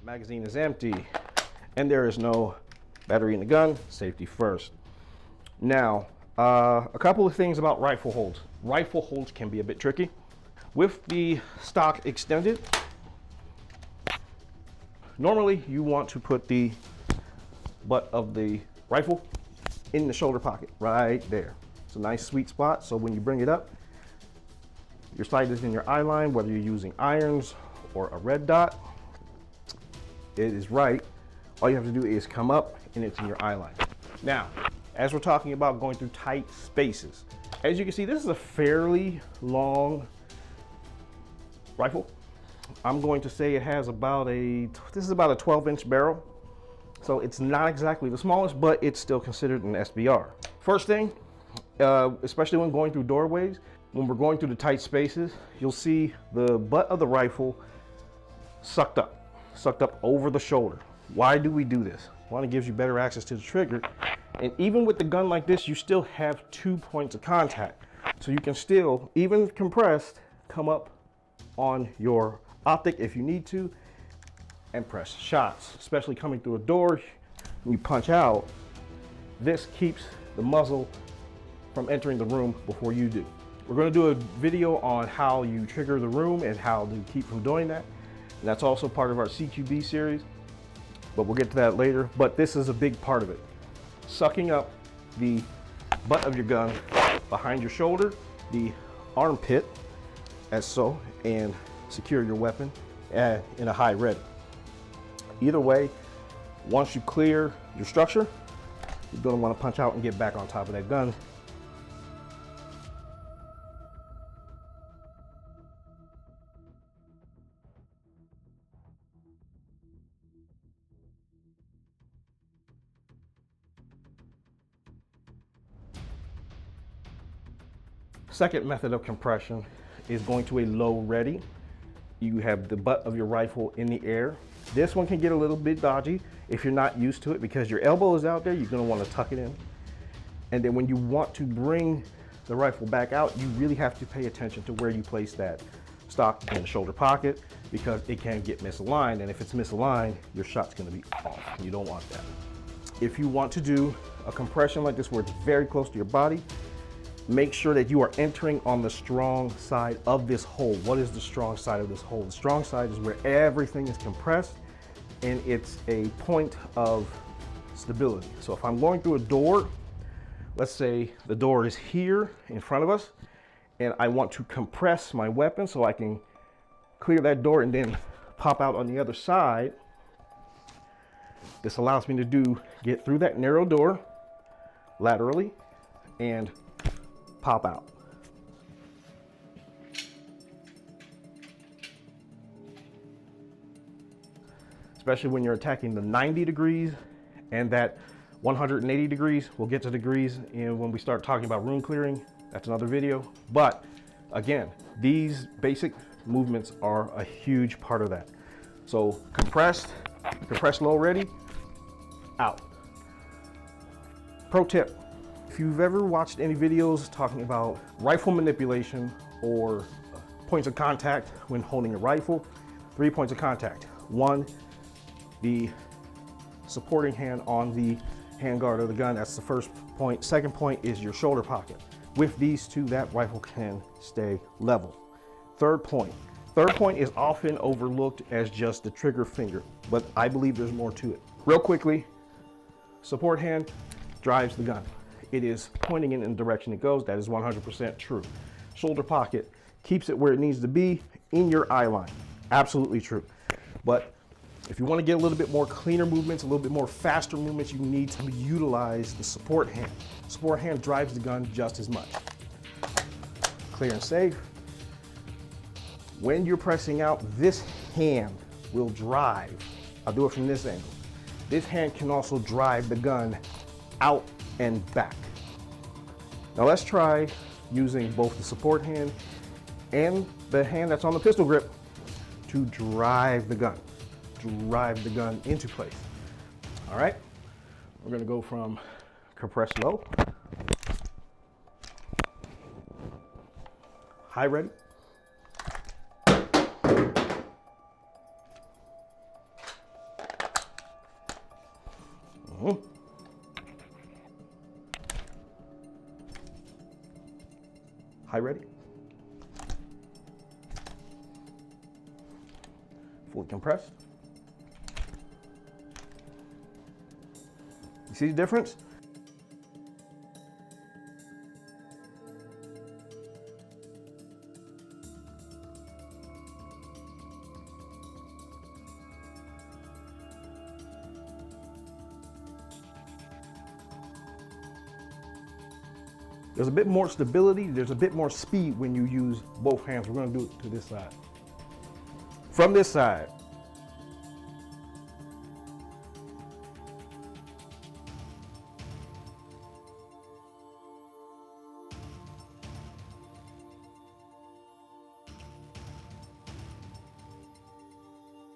Magazine is empty, and there is no battery in the gun. Safety first. Now, a couple of things about rifle holds. Rifle holds can be a bit tricky. With the stock extended, normally you want to put the butt of the rifle in the shoulder pocket, right there. It's a nice sweet spot, so when you bring it up, your sight is in your eye line, whether you're using irons or a red dot, it is right. All you have to do is come up and it's in your eye line. Now, as we're talking about going through tight spaces, as you can see, this is a fairly long rifle. I'm going to say it has about this is about a 12-inch barrel. So it's not exactly the smallest, but it's still considered an SBR. First thing, especially when going through doorways, when we're going through the tight spaces, you'll see the butt of the rifle sucked up over the shoulder. Why do we do this? One, it gives you better access to the trigger. And even with the gun like this, you still have 2 points of contact. So you can still, even compressed, come up on your optic if you need to and press shots, especially coming through a door. When you punch out, this keeps the muzzle from entering the room before you do. We're going to do a video on how you trigger the room and how to keep from doing that. And that's also part of our CQB series, but we'll get to that later. But this is a big part of it. Sucking up the butt of your gun behind your shoulder, the armpit, as so, and secure your weapon in a high ready. Either way, once you clear your structure, you're going to want to punch out and get back on top of that gun. Second method of compression is going to a low ready. You have the butt of your rifle in the air. This one can get a little bit dodgy if you're not used to it, because your elbow is out there, you're going to want to tuck it in. And then when you want to bring the rifle back out, you really have to pay attention to where you place that stock in the shoulder pocket, because it can get misaligned. And if it's misaligned, your shot's going to be off. You don't want that. If you want to do a compression like this where it's very close to your body, make sure that you are entering on the strong side of this hole. What is the strong side of this hole? The strong side is where everything is compressed and it's a point of stability. So if I'm going through a door, let's say the door is here in front of us, and I want to compress my weapon so I can clear that door and then pop out on the other side. This allows me to get through that narrow door laterally and pop out. Especially when you're attacking the 90 degrees and that 180 degrees. We'll get to degrees and when we start talking about room clearing. That's another video. But again, these basic movements are a huge part of that. So compressed low ready, out. Pro tip. If you've ever watched any videos talking about rifle manipulation or points of contact when holding a rifle, 3 points of contact. One, the supporting hand on the handguard of the gun. That's the first point. Second point is your shoulder pocket. With these two, that rifle can stay level. Third point is often overlooked as just the trigger finger, but I believe there's more to it. Real quickly, support hand drives the gun. It is pointing in the direction it goes. That is 100% true. Shoulder pocket keeps it where it needs to be in your eye line. Absolutely true. But if you want to get a little bit more cleaner movements, a little bit more faster movements, you need to utilize the support hand. Support hand drives the gun just as much. Clear and safe. When you're pressing out, this hand will drive. I'll do it from this angle. This hand can also drive the gun out and back. Now let's try using both the support hand and the hand that's on the pistol grip to drive the gun into place. All right, we're gonna go from compressed low, high ready, High ready. Fully compressed. You see the difference? There's a bit more stability, there's a bit more speed when you use both hands. We're gonna do it to this side. From this side.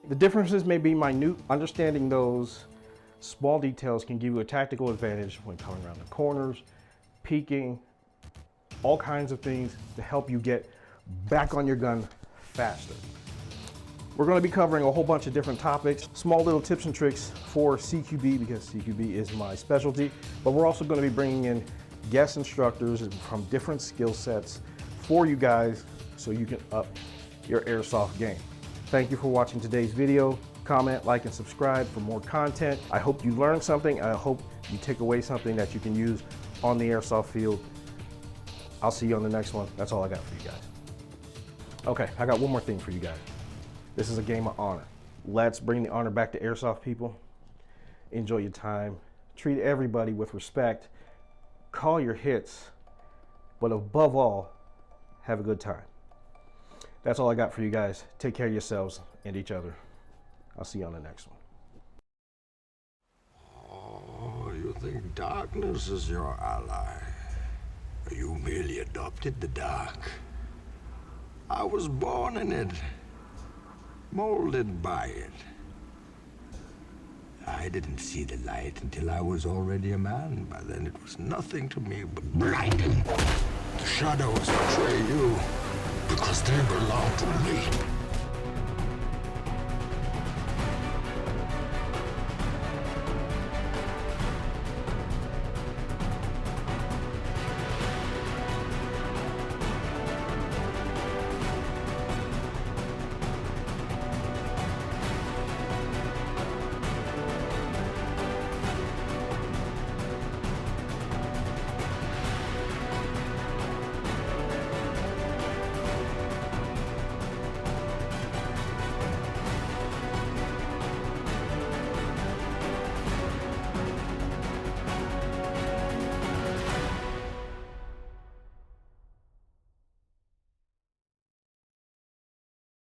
The differences may be minute. Understanding those small details can give you a tactical advantage when coming around the corners, peeking, all kinds of things to help you get back on your gun faster. We're going to be covering a whole bunch of different topics, small little tips and tricks for CQB because CQB is my specialty, but we're also going to be bringing in guest instructors from different skill sets for you guys so you can up your airsoft game. Thank you for watching today's video. Comment, like, and subscribe for more content. I hope you learned something. I hope you take away something that you can use on the airsoft field. I'll see you on the next one. That's all I got for you guys. Okay, I got one more thing for you guys. This is a game of honor. Let's bring the honor back to airsoft, people. Enjoy your time. Treat everybody with respect. Call your hits. But above all, have a good time. That's all I got for you guys. Take care of yourselves and each other. I'll see you on the next one. Oh, you think darkness is your ally? You merely adopted the dark. I was born in it, molded by it. I didn't see the light until I was already a man. By then it was nothing to me but blinding. The shadows betray you because they belong to me.